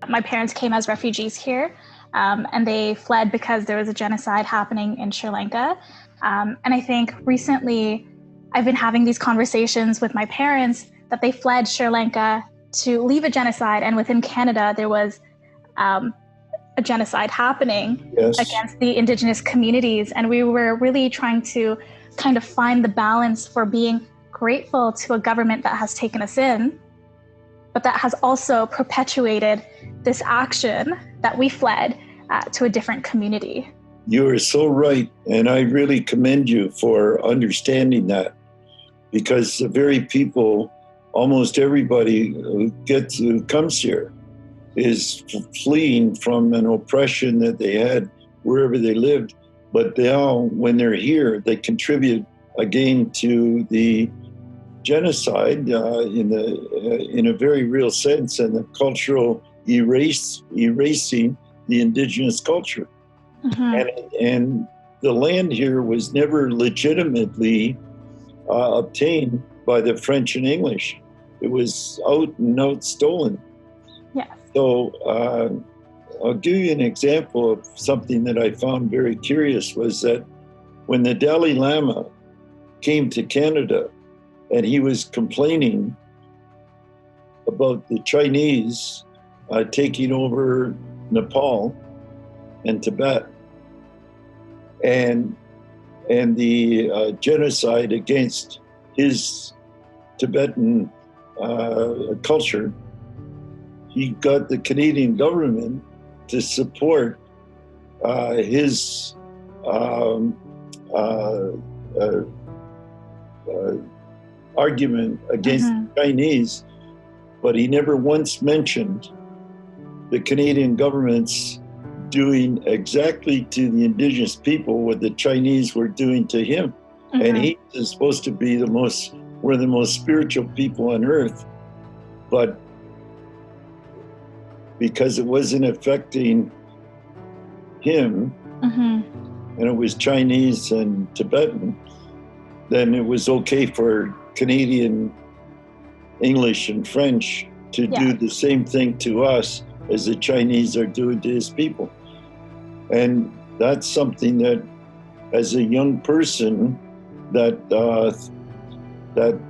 My parents came as refugees here, and they fled because there was a genocide happening in Sri Lanka. And I think recently I've been having these conversations with my parents that they fled Sri Lanka to leave a genocide, and within Canada there was a genocide happening against the Indigenous communities. And we were really trying to kind of find the balance for being grateful to a government that has taken us in, but that has also perpetuated this action that we fled to a different community. You are so right. And I really commend you for understanding that, because the very people, almost everybody who comes here is fleeing from an oppression that they had wherever they lived. But now when they're here, they contribute again to the genocide in a very real sense, and the cultural erasing the Indigenous culture. And the land here was never legitimately obtained by the French and English. It was out and out stolen. Yes. So I'll give you an example of something that I found very curious, was that when the Dalai Lama came to Canada and he was complaining about the Chinese taking over Nepal and Tibet and the genocide against his Tibetan culture, he got the Canadian government to support his argument against the Chinese, but he never once mentioned the Canadian government's doing exactly to the Indigenous people what the Chinese were doing to him. And he is supposed to be one of the most spiritual people on earth, but because it wasn't affecting him, and it was Chinese and Tibetan, then it was okay for Canadian English and French to do the same thing to us as the Chinese are doing to his people. And that's something that, as a young person, that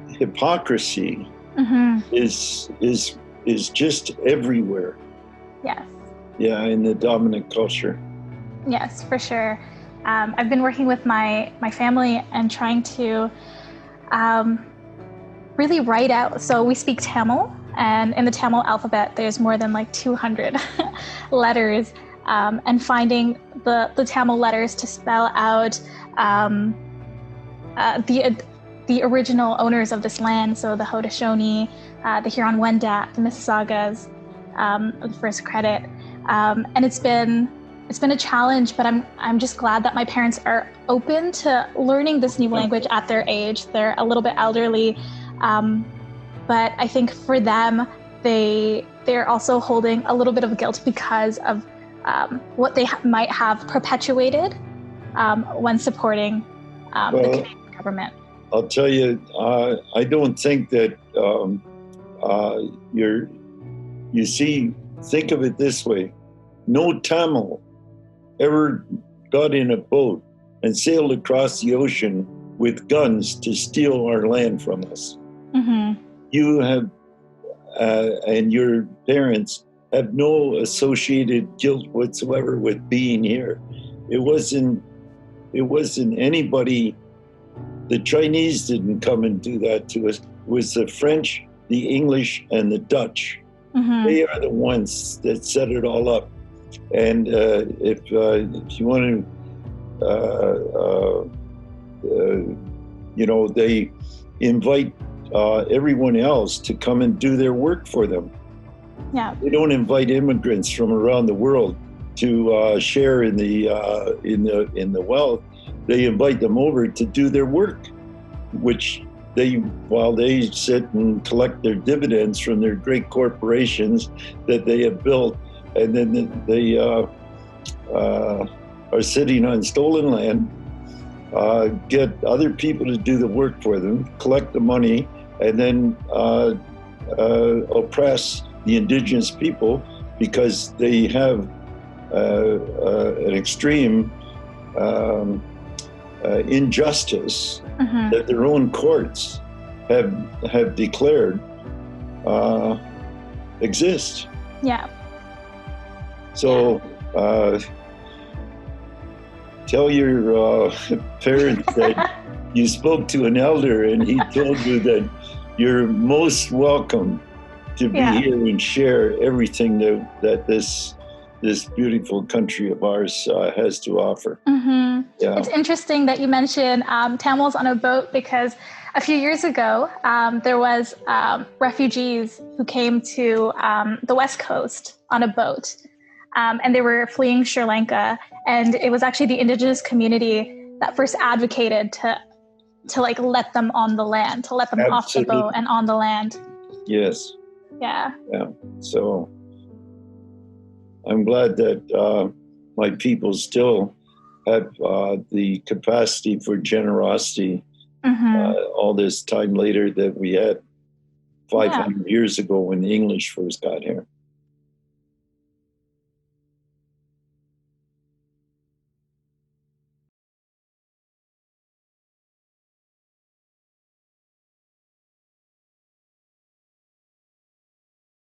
hypocrisy is just everywhere. Yes. Yeah, in the dominant culture. Yes, for sure. I've been working with my family and trying to really write out. So we speak Tamil, and in the Tamil alphabet, there's more than like 200 letters, and finding the Tamil letters to spell out the original owners of this land. So the Haudenosaunee, the Huron-Wendat, the Mississaugas, the First Credit, and it's been a challenge, but I'm just glad that my parents are open to learning this new language at their age. They're a little bit elderly, but I think for them, they're also holding a little bit of guilt because of what they might have perpetuated when supporting the Canadian government. I'll tell you, I don't think that think of it this way. No Tamil ever got in a boat and sailed across the ocean with guns to steal our land from us. You have, and your parents have no associated guilt whatsoever with being here. It wasn't anybody. The Chinese didn't come and do that to us. It was the French, the English, and the Dutch. They are the ones that set it all up. And if you want to, they invite everyone else to come and do their work for them. Yeah. They don't invite immigrants from around the world to share in the wealth. They invite them over to do their work, which while they sit and collect their dividends from their great corporations that they have built, and then they are sitting on stolen land, get other people to do the work for them, collect the money, and then oppress the Indigenous people because they have an extreme injustice that their own courts have declared exist. Yeah. So tell your parents that you spoke to an elder and he told you that you're most welcome to be here and share everything that this beautiful country of ours has to offer. Yeah. It's interesting that you mentioned Tamils on a boat, because a few years ago, there was refugees who came to the West Coast on a boat, and they were fleeing Sri Lanka. And it was actually the Indigenous community that first advocated to like let them on the land, to let them off the boat and on the land. Yes. Yeah. Yeah. So I'm glad that my people still have the capacity for generosity all this time later that we had 500 years ago when the English first got here.